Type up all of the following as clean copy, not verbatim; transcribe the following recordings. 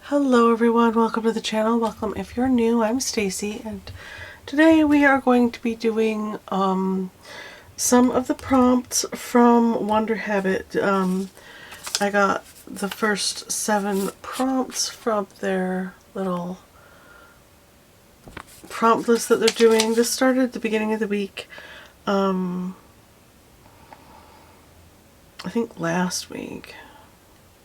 Hello everyone, welcome to the channel. Welcome if you're new. I'm Stacy and today we are going to be doing some of the prompts from Wonder Habit. I got the first 7 prompts from their little prompt list that they're doing. This started at the beginning of the week. I think last week.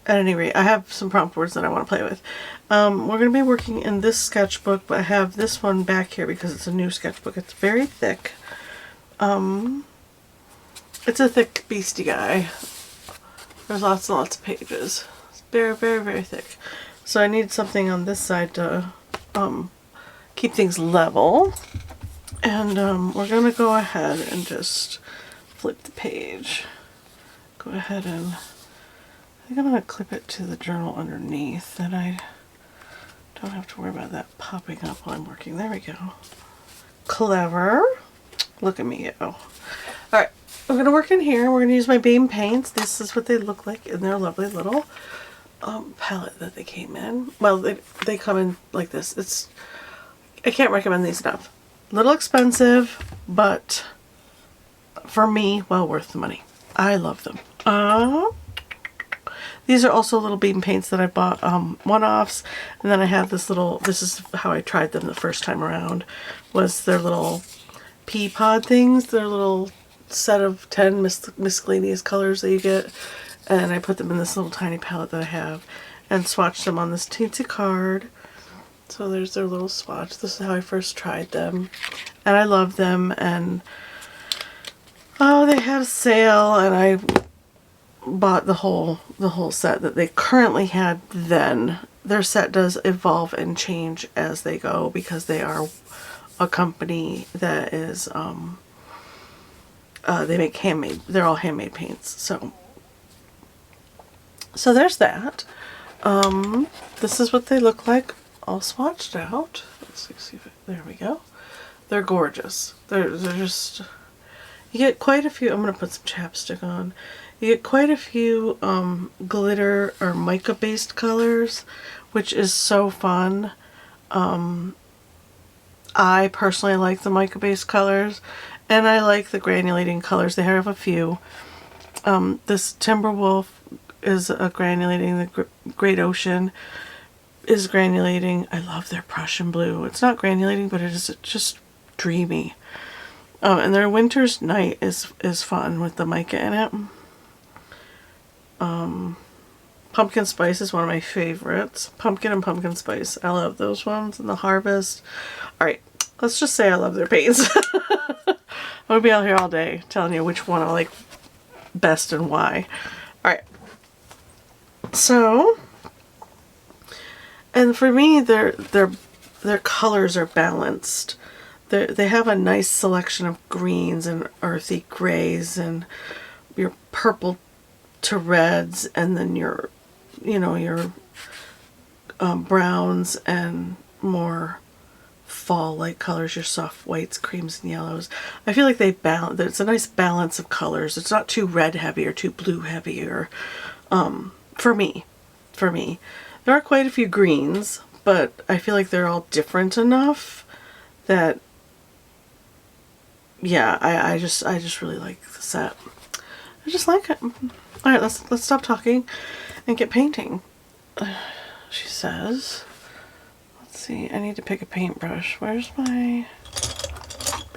At any rate, I have some prompt words that I want to play with. We're going to be working in this sketchbook, but I have this one back here because it's a new sketchbook. It's very thick. It's a thick beastie guy. There's lots and lots of pages. It's very, very, very thick. So I need something on this side to keep things level. And we're going to go ahead and just flip the page. Go ahead and I think I'm going to clip it to the journal underneath, and I don't have to worry about that popping up while I'm working. There we go. Clever. Look at me go. Alright, I'm going to work in here. We're going to use my Beam Paints. This is what they look like in their lovely little palette that they came in. Well, they come in like this. I can't recommend these enough. A little expensive, but for me, well worth the money. I love them. These are also little Beam Paints that I bought one-offs, and then I have this little, this is how I tried them the first time around, was their little pea pod things, their little set of 10 miscellaneous colors that you get, and I put them in this little tiny palette that I have, and swatched them on this teensy card. So there's their little swatch. This is how I first tried them, and I love them, and oh, they had a sale, and I bought the whole set that they currently had then. Their set does evolve and change as they go because they are a company that is they make handmade, they're all handmade paints. So there's that. This is what they look like all swatched out. Let's see if there we go. They're gorgeous. They're just, you get quite a few. I'm gonna put some chapstick on. You get quite a few glitter or mica based colors, which is so fun. I personally like the mica based colors, and I like the granulating colors. They have a few. This Timberwolf is granulating. The Great Ocean is granulating. I love their Prussian blue. It's not granulating, but it is just dreamy. And their Winter's Night is fun with the mica in it. Pumpkin Spice is one of my favorites. Pumpkin and Pumpkin Spice. I love those ones. And the Harvest. Alright, let's just say I love their paints. I'm going to be out here all day telling you which one I like best and why. Alright. So, and for me, their colors are balanced. They have a nice selection of greens and earthy grays and your purple to reds, and then your browns and more fall-like colors, your soft whites, creams, and yellows. I feel like they balance. It's a nice balance of colors. It's not too red heavy or too blue heavy, or for me. There are quite a few greens, but I feel like they're all different enough that, yeah, I just really like the set. I just like it. Alright, let's stop talking and get painting. She says, let's see, I need to pick a paintbrush. Where's my,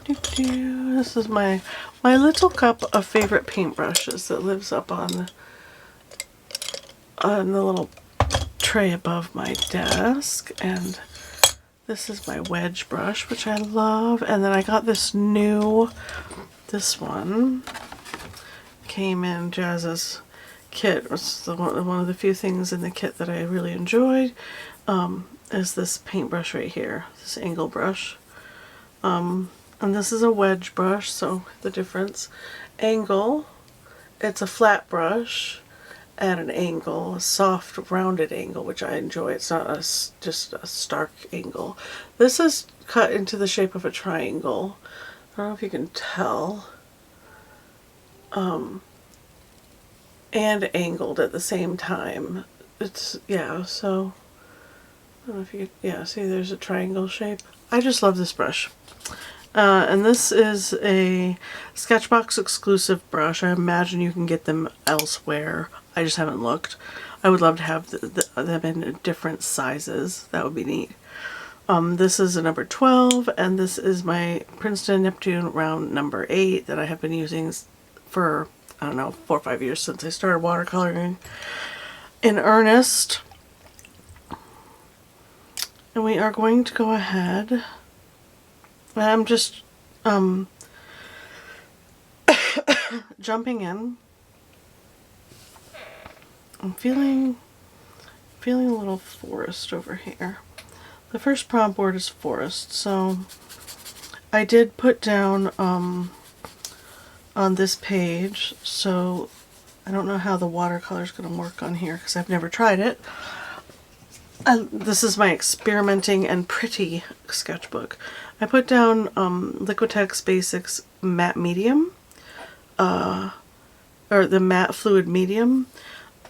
this is my little cup of favorite paintbrushes that lives up on the little tray above my desk, and this is my wedge brush, which I love. And then I got this one came in Jazz's kit. It was one of the few things in the kit that I really enjoyed, is this paintbrush right here, this angle brush. And this is a wedge brush, so the difference. Angle, it's a flat brush at an angle, a soft rounded angle, which I enjoy. It's not just a stark angle. This is cut into the shape of a triangle. I don't know if you can tell. And angled at the same time. It's, yeah, so I don't know if you, yeah, see there's a triangle shape. I just love this brush. And this is a Sketchbox exclusive brush. I imagine you can get them elsewhere. I just haven't looked. I would love to have them in different sizes. That would be neat. This is a number 12, and this is my Princeton Neptune round number 8 that I have been using for, I don't know, 4 or 5 years since I started watercoloring in earnest. And we are going to go ahead. I'm just jumping in. I'm feeling a little forest over here. The first prompt word is forest, so I did put down on this page, so I don't know how the watercolor is going to work on here because I've never tried it. This is my experimenting and pretty sketchbook. I put down Liquitex Basics Matte Medium, or the Matte Fluid Medium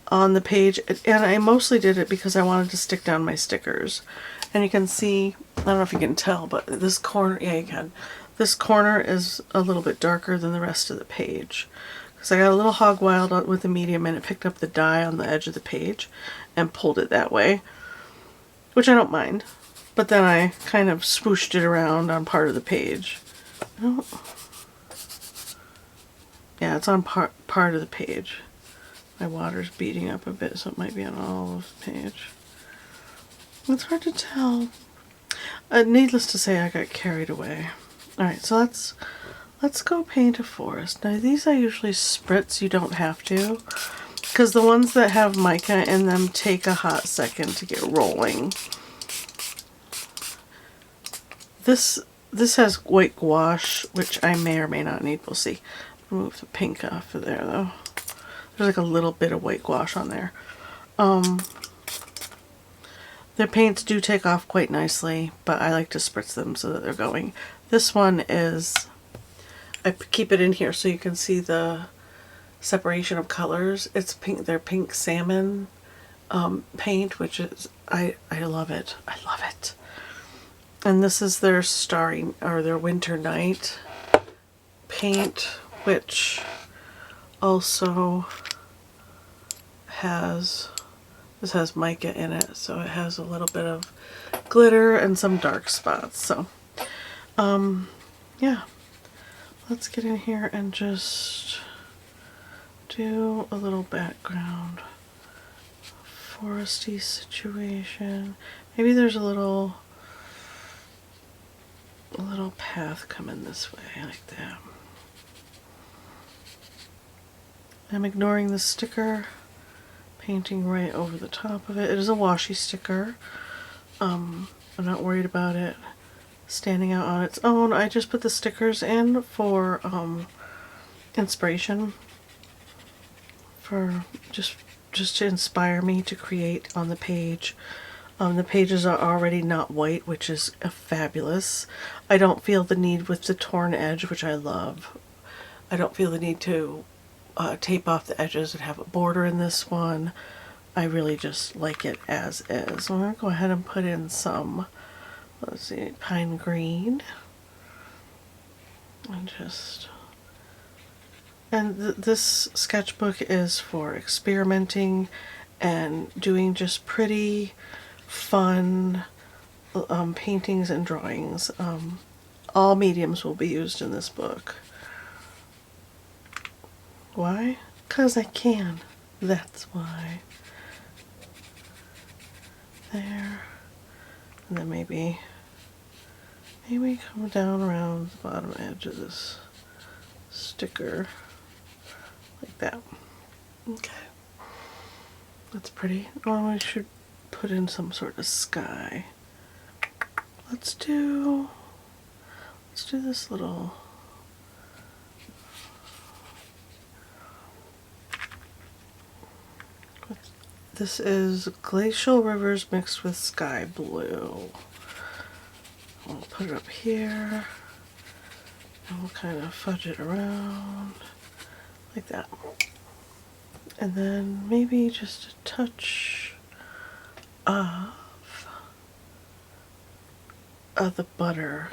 on the page, and I mostly did it because I wanted to stick down my stickers. And you can see, I don't know if you can tell, but this corner, yeah you can, this corner is a little bit darker than the rest of the page. Because I got a little hog wild with the medium and it picked up the dye on the edge of the page and pulled it that way. Which I don't mind. But then I kind of swooshed it around on part of the page. Yeah, it's on part of the page. My water's beating up a bit, so it might be on all of the page. It's hard to tell. Needless to say, I got carried away. Alright, so let's go paint a forest. Now these I usually spritz, you don't have to. Because the ones that have mica in them take a hot second to get rolling. This has white gouache, which I may or may not need. We'll see. Remove the pink off of there though. There's like a little bit of white gouache on there. Their paints do take off quite nicely, but I like to spritz them so that they're going. This one is, I keep it in here so you can see the separation of colors. It's pink, they're pink salmon paint, which is, I love it. I love it. And this is their starry, or their winter night paint, which also has, this has mica in it, so it has a little bit of glitter and some dark spots. So, yeah, let's get in here and just do a little background foresty situation. Maybe there's a little path coming this way like that. I'm ignoring the sticker, painting right over the top of it. It is a washi sticker. I'm not worried about it standing out on its own. I just put the stickers in for inspiration, for just to inspire me to create on the page. The pages are already not white, which is fabulous. I don't feel the need with the torn edge, which I love. I don't feel the need to tape off the edges and have a border in this one. I really just like it as is. I'm going to go ahead and put in some, let's see, pine green. And this sketchbook is for experimenting and doing just pretty fun paintings and drawings. All mediums will be used in this book. Why? 'Cause I can. That's why. There. And then maybe come down around the bottom edge of this sticker. Like that. Okay. That's pretty. Oh, I should put in some sort of sky. Let's do this little, this is glacial rivers mixed with sky blue. We'll put it up here and we'll kind of fudge it around like that. And then maybe just a touch of the butter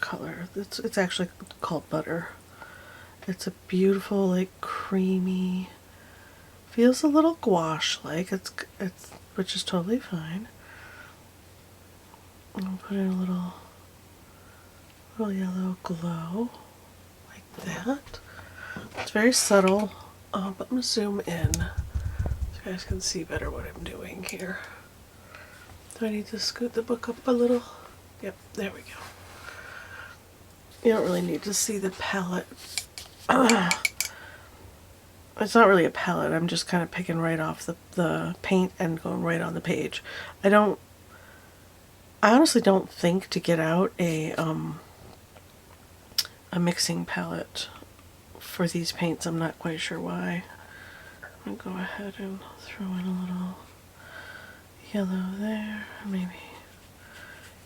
color. It's actually called butter. It's a beautiful, like, creamy, feels a little gouache-like. It's which is totally fine. I'll put in a little yellow glow like that. It's very subtle, but I'm gonna zoom in so you guys can see better what I'm doing here. Do I need to scoot the book up a little? Yep, there we go. You don't really need to see the palette. It's not really a palette. I'm just kind of picking right off the paint and going right on the page. I honestly don't think to get out a mixing palette for these paints. I'm not quite sure why. I'll go ahead and throw in a little yellow there. Maybe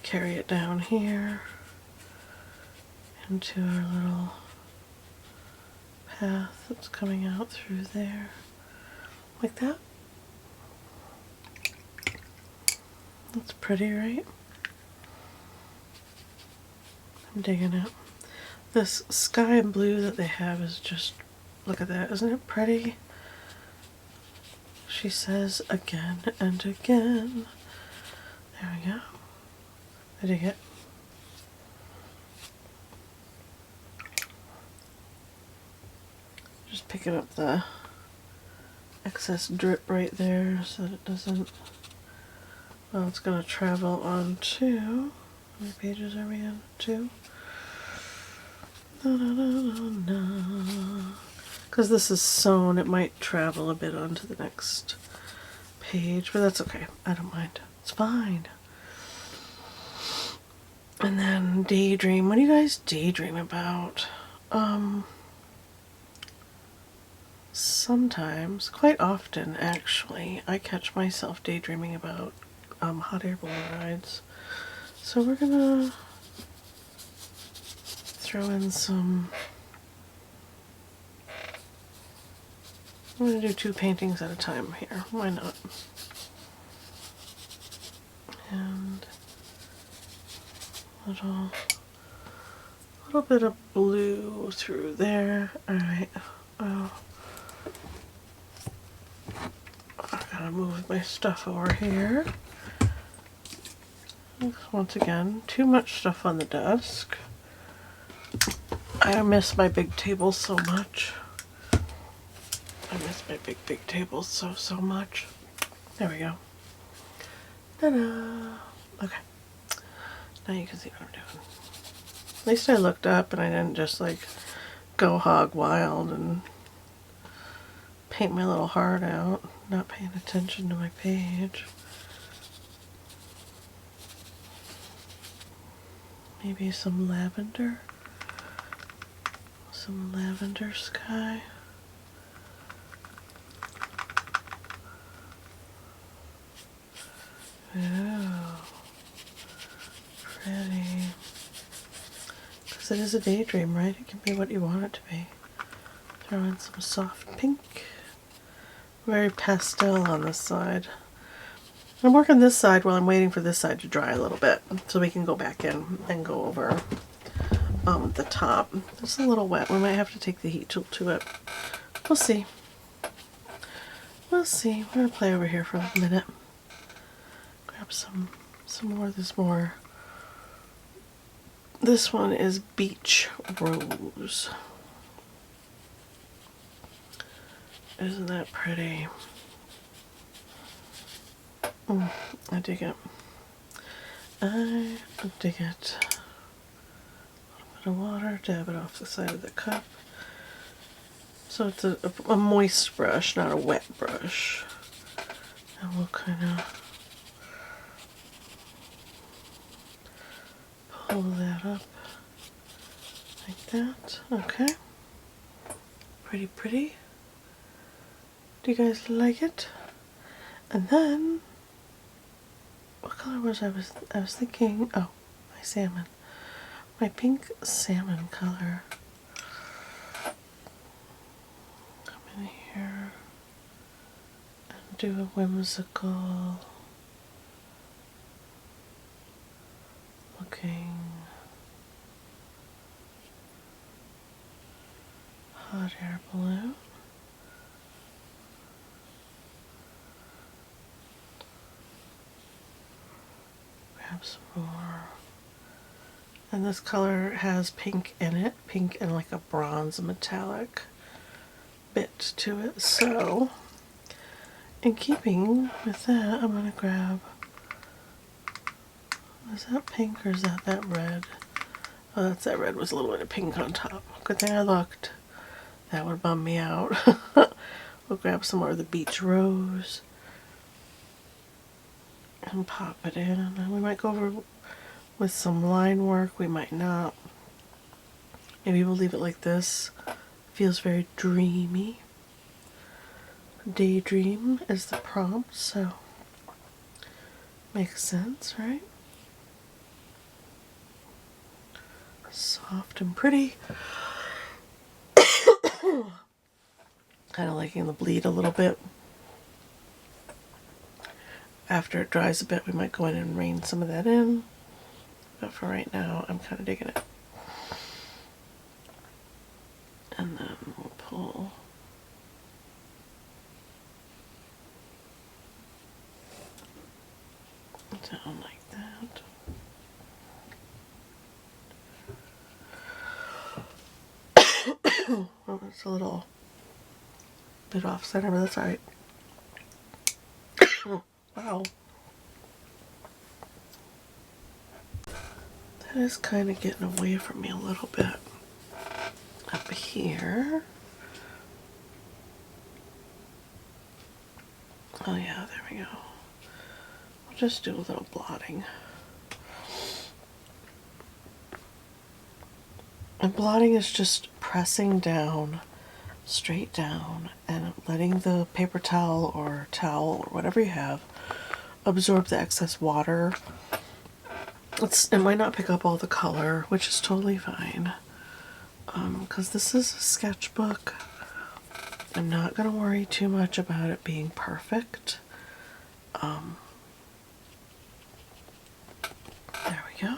carry it down here into our little path that's coming out through there, like that. That's pretty, right? I'm digging it. This sky and blue that they have is just, look at that, isn't it pretty? She says again and again. There we go. I dig it. Just picking up the excess drip right there so that it doesn't, well, it's going to travel on to, how many pages are we on? 2? Because this is sewn, it might travel a bit onto the next page, but that's okay. I don't mind. It's fine. And then daydream. What do you guys daydream about? Sometimes, quite often actually, I catch myself daydreaming about hot air balloon rides. So we're gonna throw in some, I'm gonna do 2 paintings at a time here, why not? And a little bit of blue through there. Alright, I gotta move my stuff over here. Once again, too much stuff on the desk. I miss my big table so much. I miss my big table so much. There we go. Ta-da! Okay. Now you can see what I'm doing. At least I looked up and I didn't just like go hog wild and paint my little heart out, not paying attention to my page. Maybe some lavender sky. Oh, pretty. Because it is a daydream, right? It can be what you want it to be. Throw in some soft pink. Very pastel on this side. I'm working this side while I'm waiting for this side to dry a little bit so we can go back in and go over the top. It's a little wet. We might have to take the heat tool to it. We'll see. We'll see. We're going to play over here for a minute. Grab some more. There's more. This one is Beach Rose. Isn't that pretty? I dig it. I dig it. A little bit of water, dab it off the side of the cup. So it's a moist brush, not a wet brush. And we'll kind of pull that up like that. Okay. Pretty, pretty. Do you guys like it? And then, what color was I was thinking? Oh, my salmon. My pink salmon color. Come in here and do a whimsical looking hot air balloon. Grab some more. And this color has pink in it, pink and like a bronze metallic bit to it. So, in keeping with that, I'm going to grab, is that pink or is that red? Oh, that's that red with a little bit of pink on top. Good thing I looked. That would bum me out. We'll grab some more of the beach rose and pop it in. And then we might go over with some line work, we might not. Maybe we'll leave it like this. Feels very dreamy. Daydream is the prompt, so makes sense, right? Soft and pretty. Kind of liking the bleed a little bit. After it dries a bit, we might go in and rain some of that in. But for right now, I'm kind of digging it. And then we'll pull down like that. Oh, it's a little bit off center, but that's alright. Wow. That is kind of getting away from me a little bit. Up here. Oh yeah, there we go. I'll just do a little blotting. And blotting is just pressing down, straight down, and letting the paper towel or whatever you have absorb the excess water. It might not pick up all the color, which is totally fine. Because this is a sketchbook. I'm not going to worry too much about it being perfect. There we go.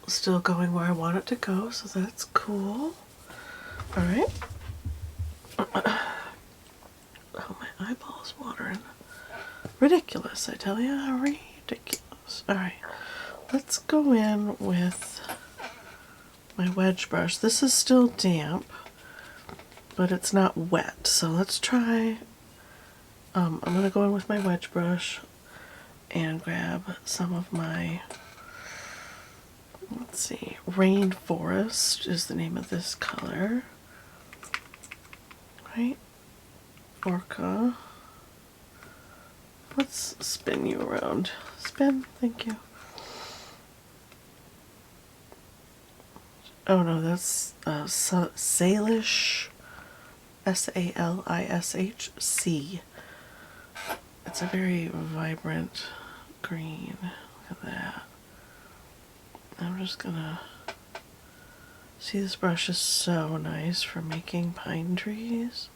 Still going where I want it to go, so that's cool. Alright. Oh, my eyeball's watering. Ridiculous, I tell you. Ridiculous. Alright. Let's go in with my wedge brush. This is still damp, but it's not wet. So let's try, I'm going to go in with my wedge brush and grab some of my, let's see, Rainforest is the name of this color, right? Orca. Let's spin you around. Spin, thank you. Oh no, that's Salish, S-A-L-I-S-H-C. It's a very vibrant green. Look at that. I'm just gonna, see, this brush is so nice for making pine trees.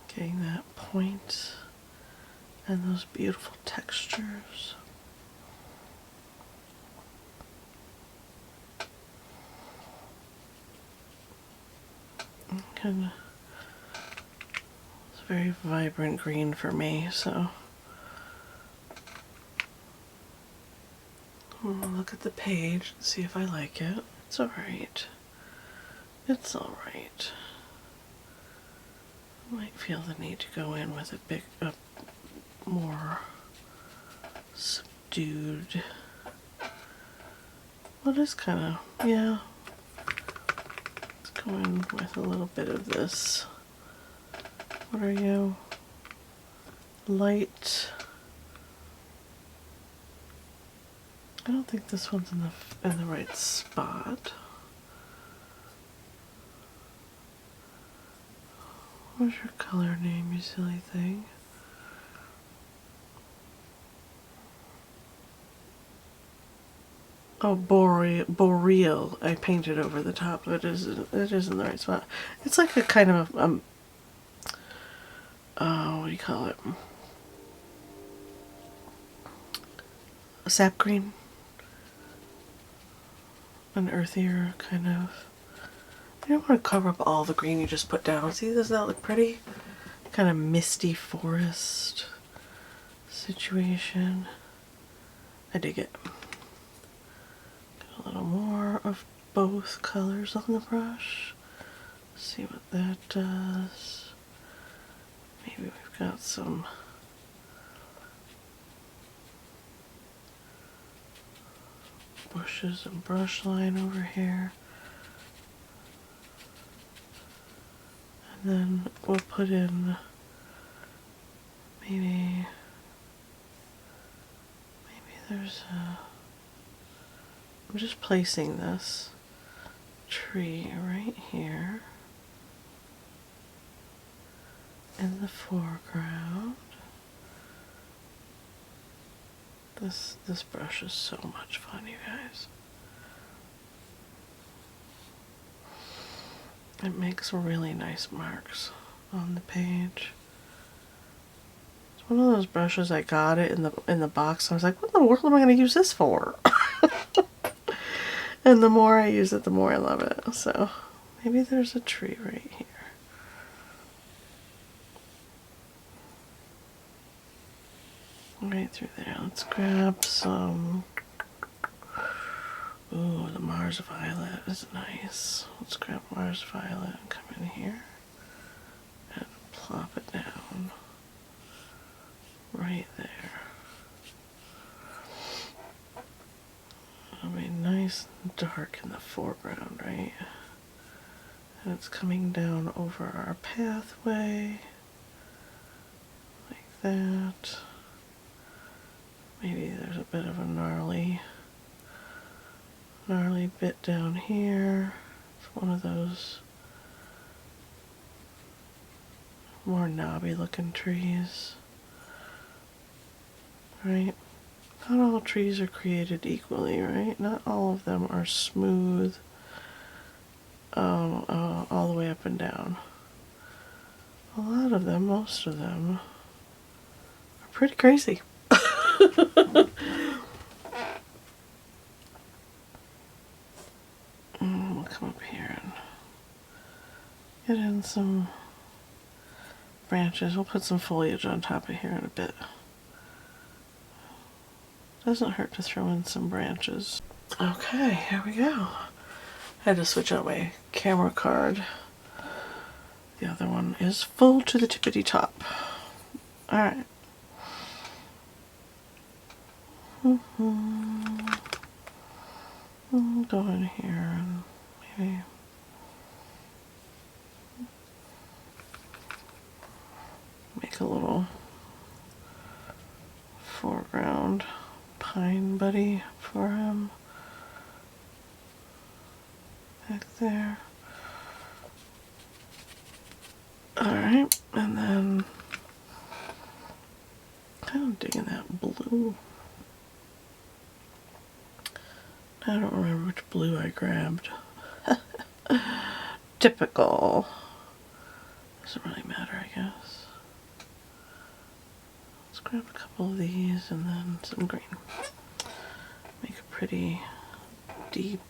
Getting that point and those beautiful textures. It's a very vibrant green for me, so I'll look at the page and see if I like it. It's alright. It's alright. I might feel the need to go in with a more subdued. Well, it's kind of, yeah. Go in with a little bit of this. What are you? Light. I don't think this one's in the right spot. What's your color name, you silly thing? Oh, boreal. I painted over the top, but it is in the right spot. It's like a kind of what do you call it? sap green. An earthier kind of. You don't want to cover up all the green you just put down. See, doesn't that look pretty? Kind of misty forest situation. I dig it. Get a little more of both colors on the brush. See what that does. Maybe we've got some bushes and brush line over here. And then we'll put in maybe there's a, I'm just placing this tree right here in the foreground. This brush is so much fun, you guys. It makes really nice marks on the page. It's one of those brushes I got it in the box. I was like, what in the world am I going to use this for? And the more I use it, the more I love it. So maybe there's a tree right here. Right through there. Let's grab some. Ooh, the Mars Violet is nice. Let's grab Mars Violet and come in here and plop it down right there. It'll be nice and dark in the foreground, right? And it's coming down over our pathway like that. Maybe there's a bit of a gnarly bit down here. It's one of those more knobby looking trees. Right? Not all trees are created equally, right? Not all of them are smooth all the way up and down. A lot of them, most of them, are pretty crazy. We'll come up here and get in some branches. We'll put some foliage on top of here in a bit. Doesn't hurt to throw in some branches. Okay, here we go. I had to switch out my camera card. The other one is full to the tippity top. Alright. I'll go in here and maybe make a little foreground pine buddy for him back there. Alright, and then kind of digging that blue. I don't remember which blue I grabbed. Typical. Doesn't really matter, I guess. Let's grab a couple of these and then some green. Make a pretty deep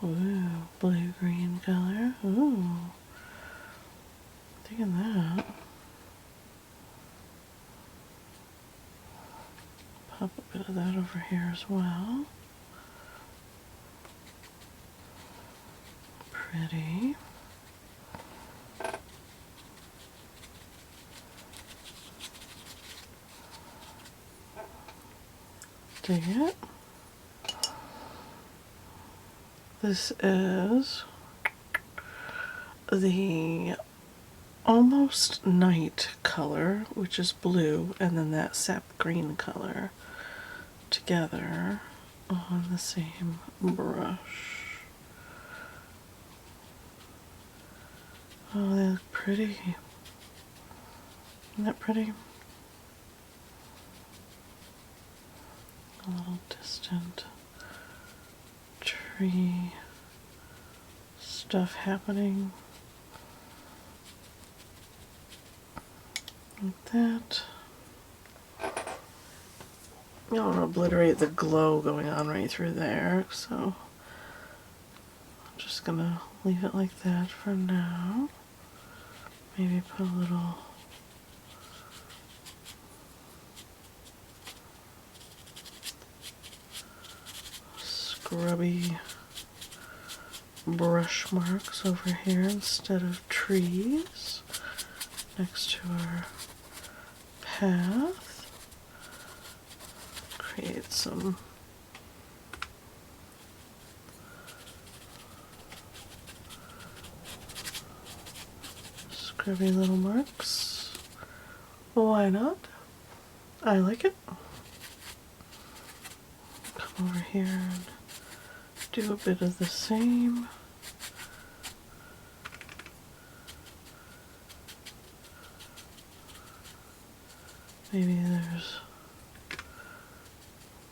blue-green color. Ooh. Digging that. Pop a bit of that over here as well. Pretty. Dig it. This is the almost night color, which is blue, and then that sap green color together on the same brush. Oh, they look pretty. Isn't that pretty? A little distant tree stuff happening. Like that. I don't want to obliterate the glow going on right through there, so I'm just gonna leave it like that for now. Maybe put a little scrubby brush marks over here instead of trees next to our path. Create some scrubby little marks. Why not? I like it. Come over here and do a bit of the same. Maybe there's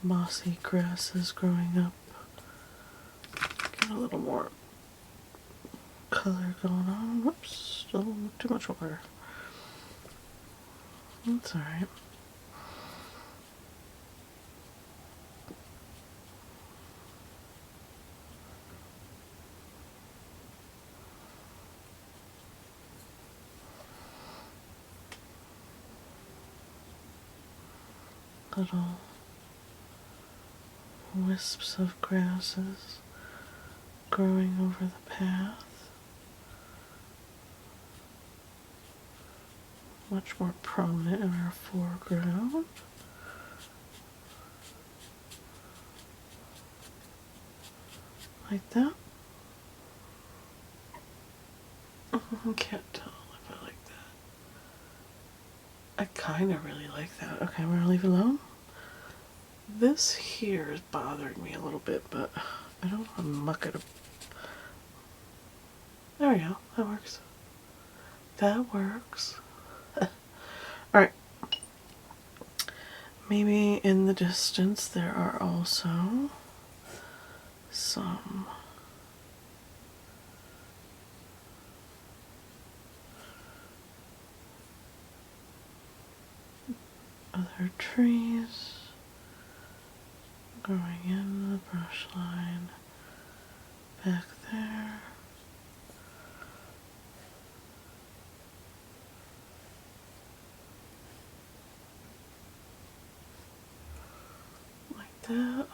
mossy grasses growing up. Get a little more color going on. Whoops, still too much water. That's alright. Little wisps of grasses growing over the path. Much more prominent in our foreground. Like that. I can't tell if I like that. I kind of really like that. Okay, we're gonna leave it alone. This here is bothering me a little bit, but I don't want to muck it up. There we go. That works. That works. Alright. Maybe in the distance there are also some other trees growing in the brush line back there. Like that.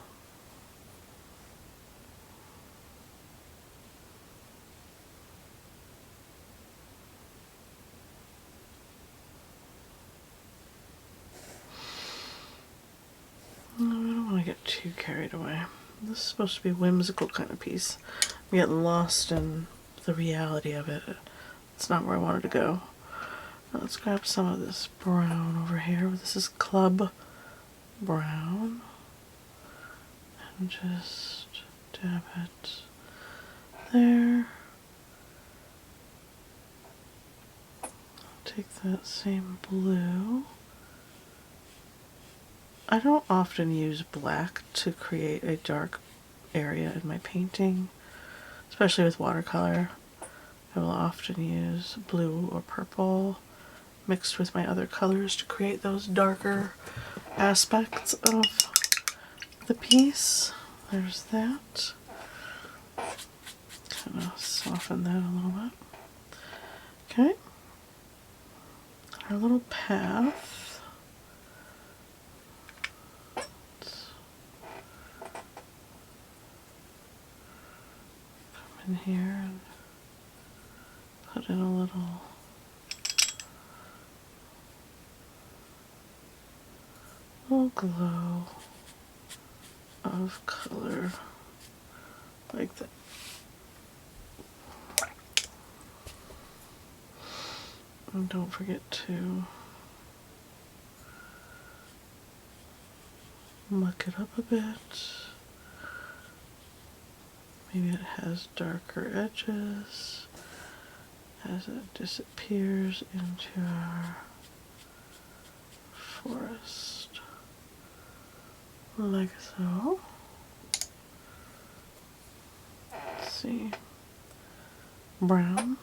No, I don't want to get too carried away. This is supposed to be a whimsical kind of piece. I'm getting lost in the reality of it. It's not where I wanted to go. Now let's grab some of this brown over here. This is Club Brown. And just dab it there. Take that same blue. I don't often use black to create a dark area in my painting, especially with watercolor. I will often use blue or purple mixed with my other colors to create those darker aspects of the piece. There's that. Kind of soften that a little bit. Okay. Our little path. In here and put in a little glow of color like that. And don't forget to muck it up a bit. Maybe it has darker edges as it disappears into our forest, like so. Let's see, brown.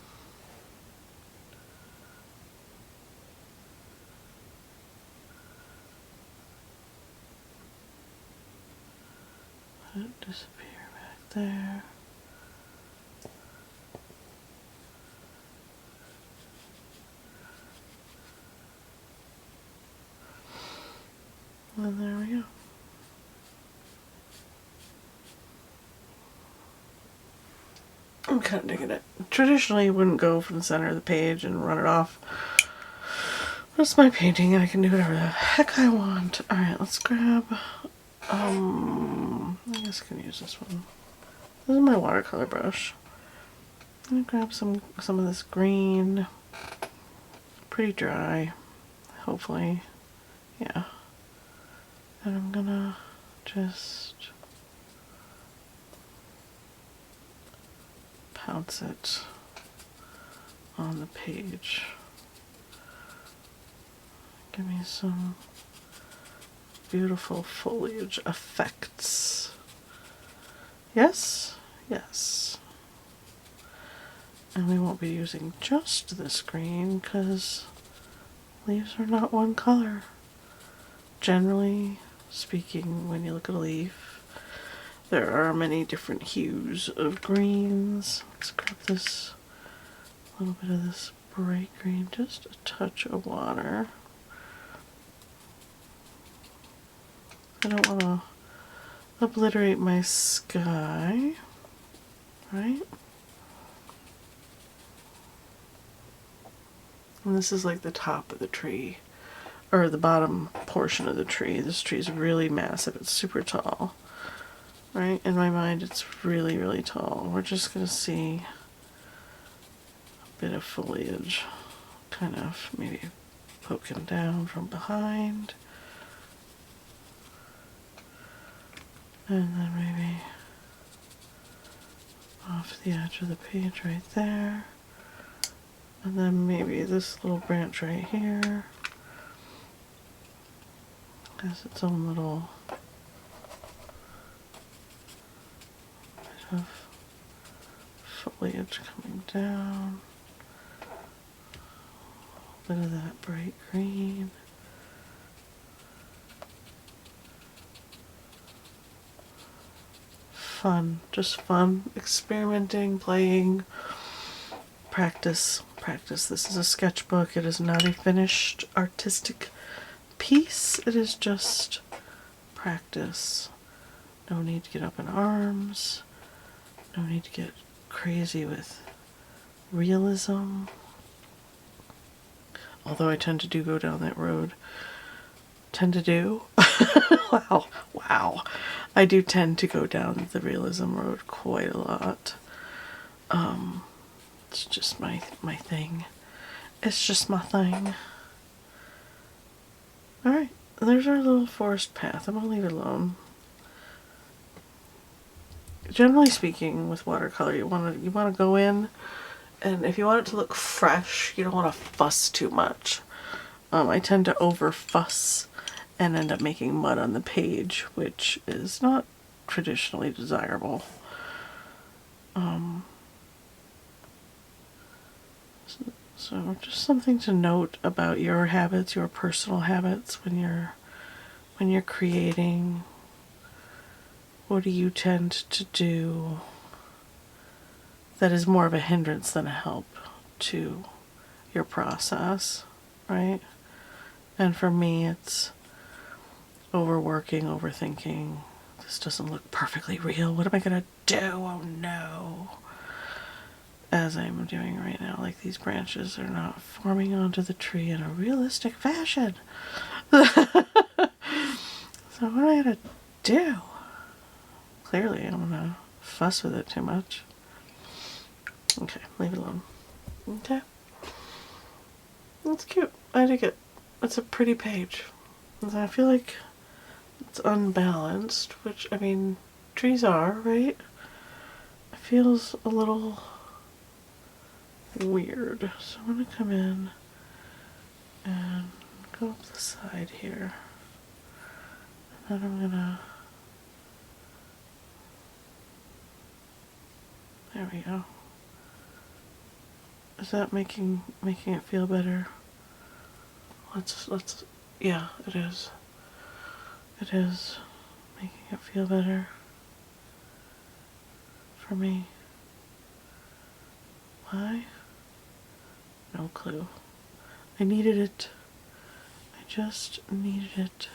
Let it disappear back there. And there we go. I'm kind of digging it. Traditionally, you wouldn't go from the center of the page and run it off. That's my painting, and I can do whatever the heck I want. Alright, let's grab, I guess I can use this one. This is my watercolor brush. I'm gonna grab some of this green. Pretty dry, hopefully. Yeah. And I'm gonna just pounce it on the page. Give me some beautiful foliage effects. Yes? Yes. And we won't be using just this green because leaves are not one color. Generally speaking, when you look at a leaf, there are many different hues of greens. Let's grab this, a little bit of this bright green, just a touch of water. I don't want to obliterate my sky, right? And this is like the top of the tree, or the bottom portion of the tree. This tree is really massive. It's super tall, right? In my mind, it's really, really tall. We're just going to see a bit of foliage kind of maybe poking down from behind. And then maybe off the edge of the page right there. And then maybe this little branch right here has its own little bit of foliage coming down. A bit of that bright green. Fun, just fun, experimenting, playing, practice. This is a sketchbook. It is not a finished artistic piece. It is just practice. No need to get up in arms. No need to get crazy with realism. Although I tend to go down that road. Wow. I do tend to go down the realism road quite a lot. It's just my thing. It's just my thing. Alright, there's our little forest path. I'm going to leave it alone. Generally speaking, with watercolor, you want to go in, and if you want it to look fresh, you don't want to fuss too much. I tend to over fuss and end up making mud on the page, which is not traditionally desirable. So just something to note about your habits, your personal habits when you're creating. What do you tend to do that is more of a hindrance than a help to your process, right? And for me, it's overworking, overthinking. This doesn't look perfectly real. What am I gonna do? Oh no. As I'm doing right now, like these branches are not forming onto the tree in a realistic fashion. So what am I gonna do? Clearly I'm gonna fuss with it too much. Okay, leave it alone. Okay. That's cute. I dig it. It's a pretty page. I feel like it's unbalanced, which, I mean, trees are, right? It feels a little weird. So I'm going to come in and go up the side here. And then I'm going to... There we go. Is that making it feel better? Let's yeah, it is. It is making it feel better. for me. Why? No clue. I needed it. I just needed it.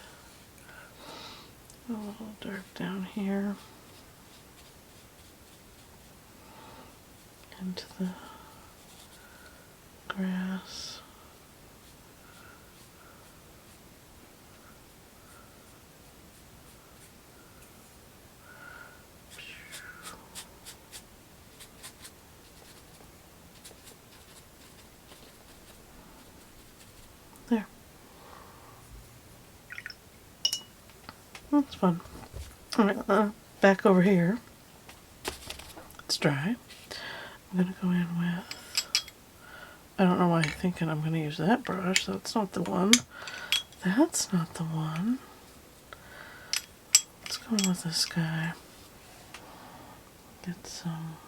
A little dark down here. Into the grass. There. That's fun. Alright, back over here. It's dry. I'm going to go in with, I don't know why I'm thinking I'm going to use that brush. That's not the one. That's not the one. Let's go with this guy. Get some.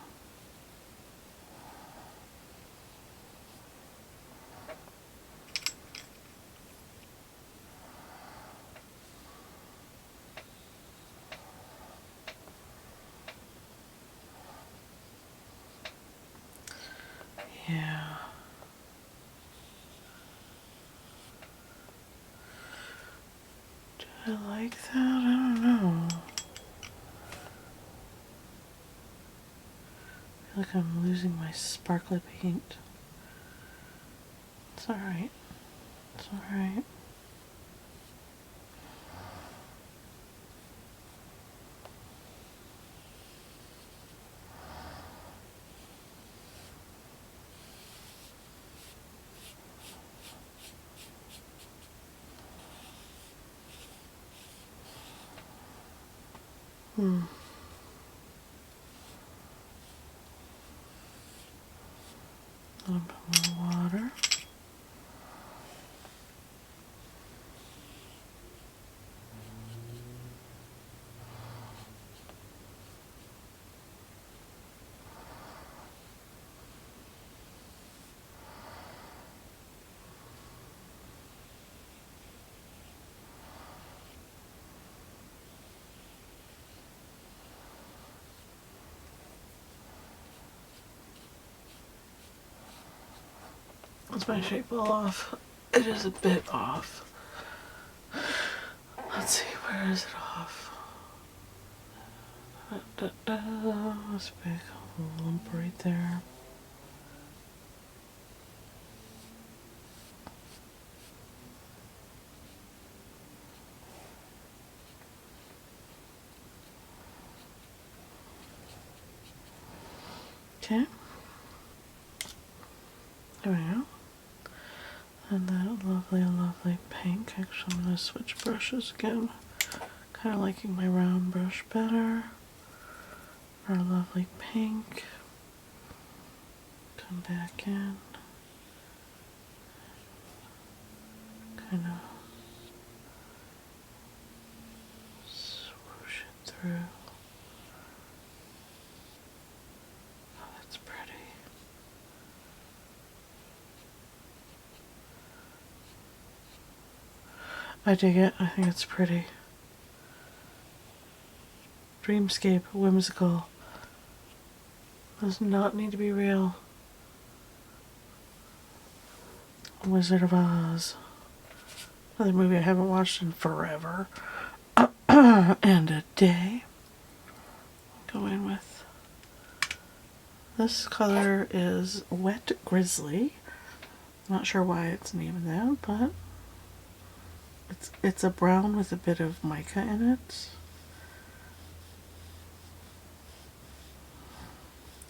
Yeah. Do I like that? I don't know. I feel like I'm losing my sparkly paint. It's alright. It's alright. A little bit more water. Is my shape all off? It is a bit off. Let's see, where is it off? That's a big lump right there. Okay. There we go. And that lovely, lovely pink. Actually, I'm going to switch brushes again. Kind of liking my round brush better. Our lovely pink. Come back in. Kind of swoosh it through. Oh, that's pretty. I dig it. I think it's pretty. Dreamscape, whimsical. Does not need to be real. Wizard of Oz. Another movie I haven't watched in forever. And a day. Go in with. This color is Wet Grizzly. Not sure why it's named that, but it's a brown with a bit of mica in it.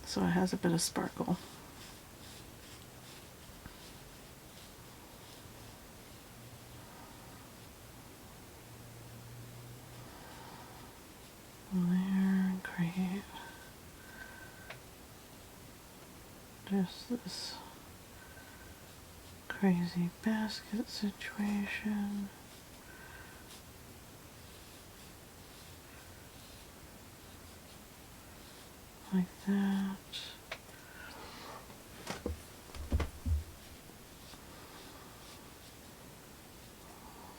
So it has a bit of sparkle. There, great. Just this crazy basket situation. Like that.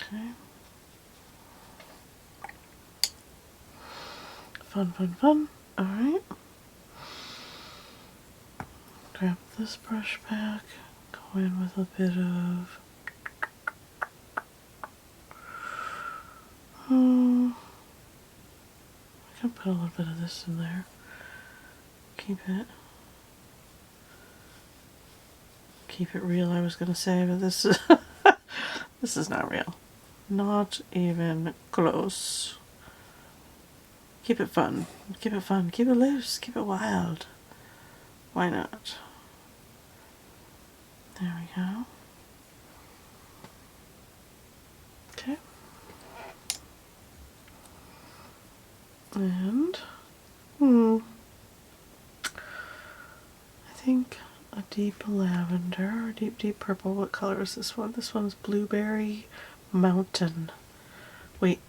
Okay. Fun, fun, fun. Alright. grab this brush back, go in with a bit of I can put a little bit of this in there. Keep it real, I was gonna say, but this is this is not real. Not even close. Keep it fun. Keep it fun. Keep it loose. Keep it wild. Why not? There we go. Okay. And I think a deep lavender or deep purple. What color is this one? This one's Blueberry Mountain. Wait.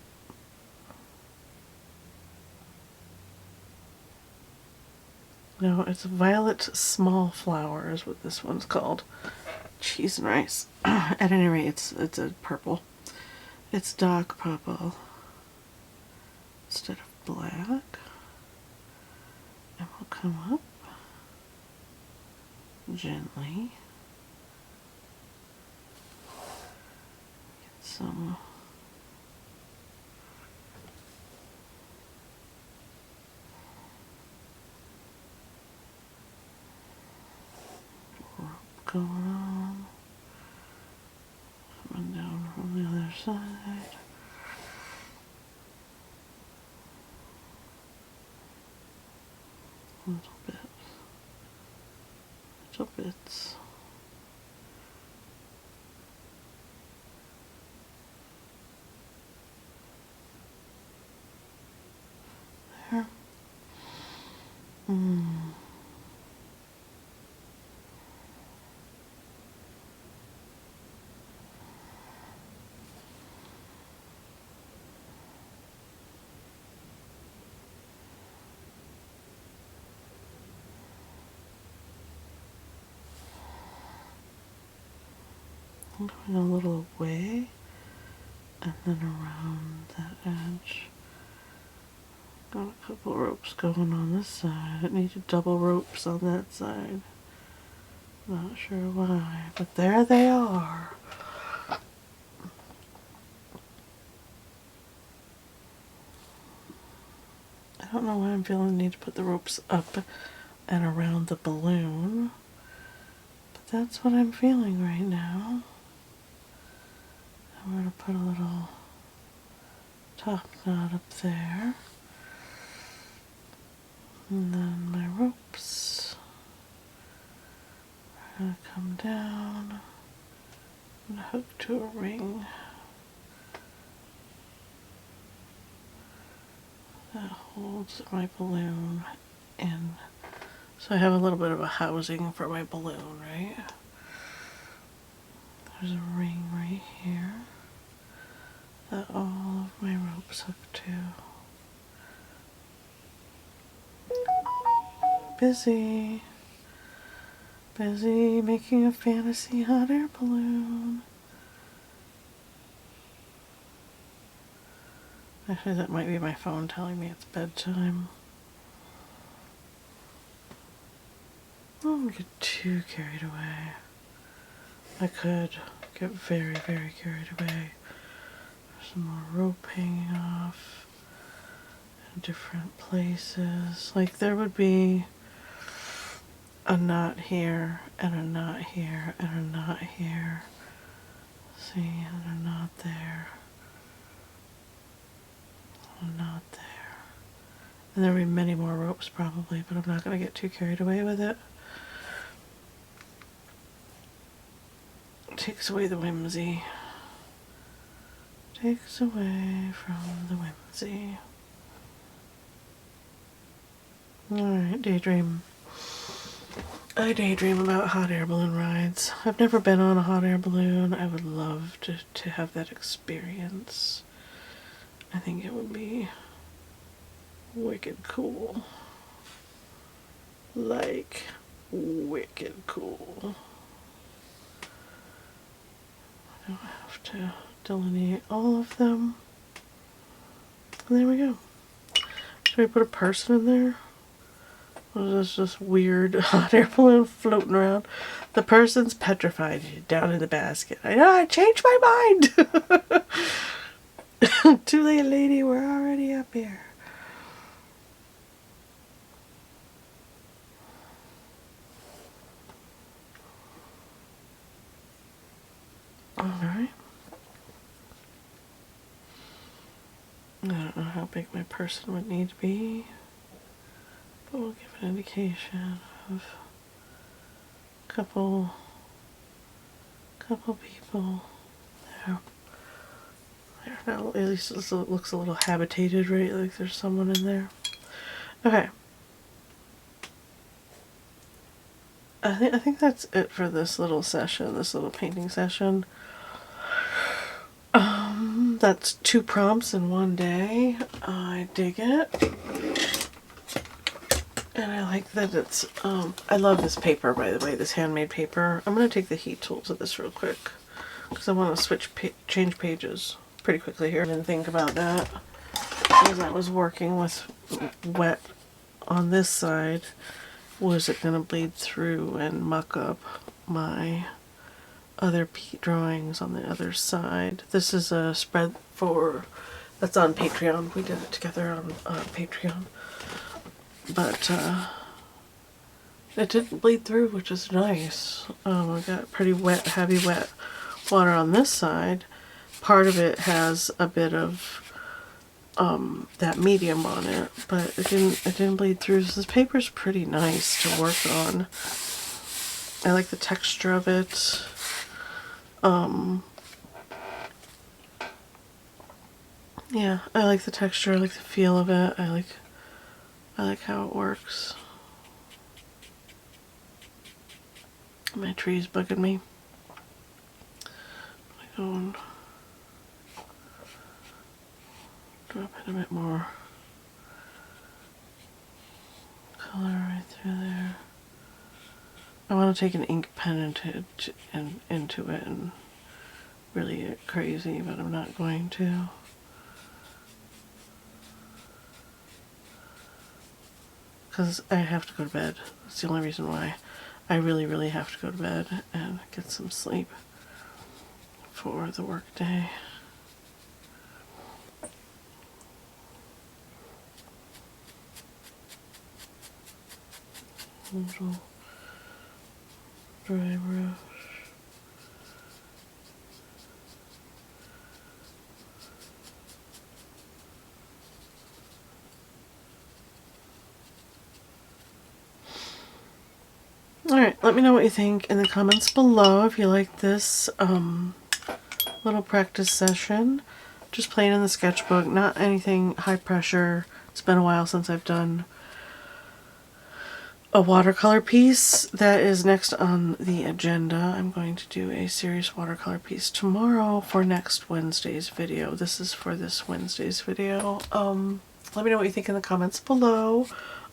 No, it's Violet Small Flower is what this one's called. Cheese and rice. At any rate, it's a purple. It's dark purple instead of black. And we'll come up gently. Get some rope going on. Coming down from the other side. Little bits. There. I'm going a little away and then around that edge. Got a couple ropes going on this side. It needed double ropes on that side. Not sure why, but there they are. I don't know why I'm feeling the need to put the ropes up and around the balloon, but that's what I'm feeling right now. I'm going to put a little top knot up there. And then my ropes are going to come down and hook to a ring. That holds my balloon in. So I have a little bit of a housing for my balloon, right? There's a ring right here that all of my ropes hook to. Busy making a fantasy hot air balloon. Actually, that might be my phone telling me it's bedtime. I don't get too carried away. I could get very, very carried away. There's some more rope hanging off in different places. Like there would be a knot here, and a knot here, and a knot here. See, and a knot there. A knot there. And there would be many more ropes probably, but I'm not going to get too carried away with it. It takes away the whimsy. Takes away from the whimsy. Alright, daydream. I daydream about hot air balloon rides. I've never been on a hot air balloon. I would love to have that experience. I think it would be wicked cool. Like, wicked cool. I don't have to delineate all of them. And there we go. Should we put a person in there? There's this weird hot air balloon floating around. The person's petrified down in the basket. I know, I changed my mind. Too late, lady, we're already up here. Alright. I don't know how big my person would need to be, but we'll give an indication of a couple people there. Now at least it looks a little habitated, right? Like there's someone in there. Okay. I think that's it for this little session, this little painting session. That's 2 prompts in one day. I dig it. And I like that it's, I love this paper, by the way, this handmade paper. I'm going to take the heat tool to this real quick because I want to change pages pretty quickly here. I didn't think about that as I was working with wet on this side. Was it going to bleed through and muck up my other drawings on the other side? This is a spread that's on Patreon. We did it together on Patreon. But it didn't bleed through, which is nice. I got pretty wet, heavy wet water on this side. Part of it has a bit of that medium on it, but it didn't bleed through. So this paper's pretty nice to work on. I like the texture of it. Yeah, I like the texture, I like the feel of it, I like how it works. My tree's bugging me. I'm going to drop in a bit more color right through there. I want to take an ink pen into it and really get crazy, but I'm not going to. Because I have to go to bed. That's the only reason why. I really, really have to go to bed and get some sleep for the work day. Little dry brush. Alright, let me know what you think in the comments below if you like this little practice session. Just playing in the sketchbook, not anything high pressure. It's been a while since I've done a watercolor piece. That is next on the agenda. I'm going to do a serious watercolor piece tomorrow for next Wednesday's video. This is for this Wednesday's video. Let me know what you think in the comments below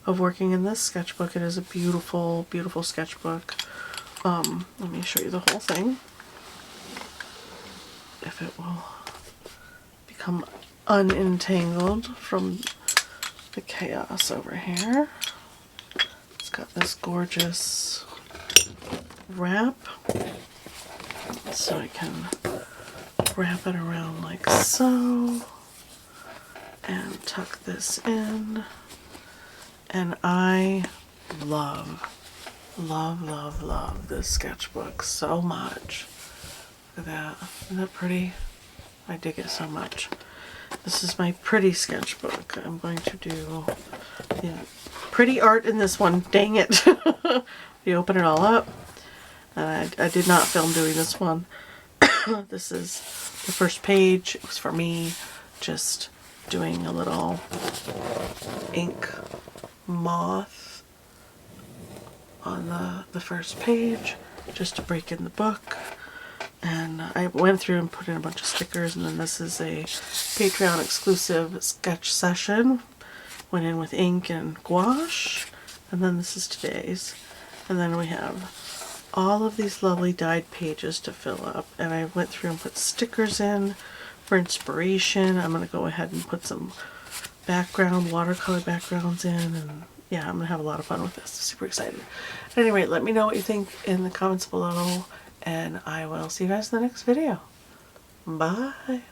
of working in this sketchbook. It is a beautiful, beautiful sketchbook. Let me show you the whole thing. If it will become unentangled from the chaos over here. It's got this gorgeous wrap, so I can wrap it around like so and tuck this in. And I love this sketchbook so much. Look at that. Isn't that pretty? I dig it so much. This is my pretty sketchbook. I'm going to do pretty art in this one. Dang it. You open it all up. I did not film doing this one. This is the first page. It was for me. Just doing a little ink moth on the first page just to break in the book. And I went through and put in a bunch of stickers, and then this is a Patreon exclusive sketch session. Went in with ink and gouache, and then this is today's. And then we have all of these lovely dyed pages to fill up, and I went through and put stickers in for inspiration. I'm going to go ahead and put some background, watercolor backgrounds in, and yeah, I'm gonna have a lot of fun with this. Super excited. At any rate, let me know what you think in the comments below, and I will see you guys in the next video. Bye.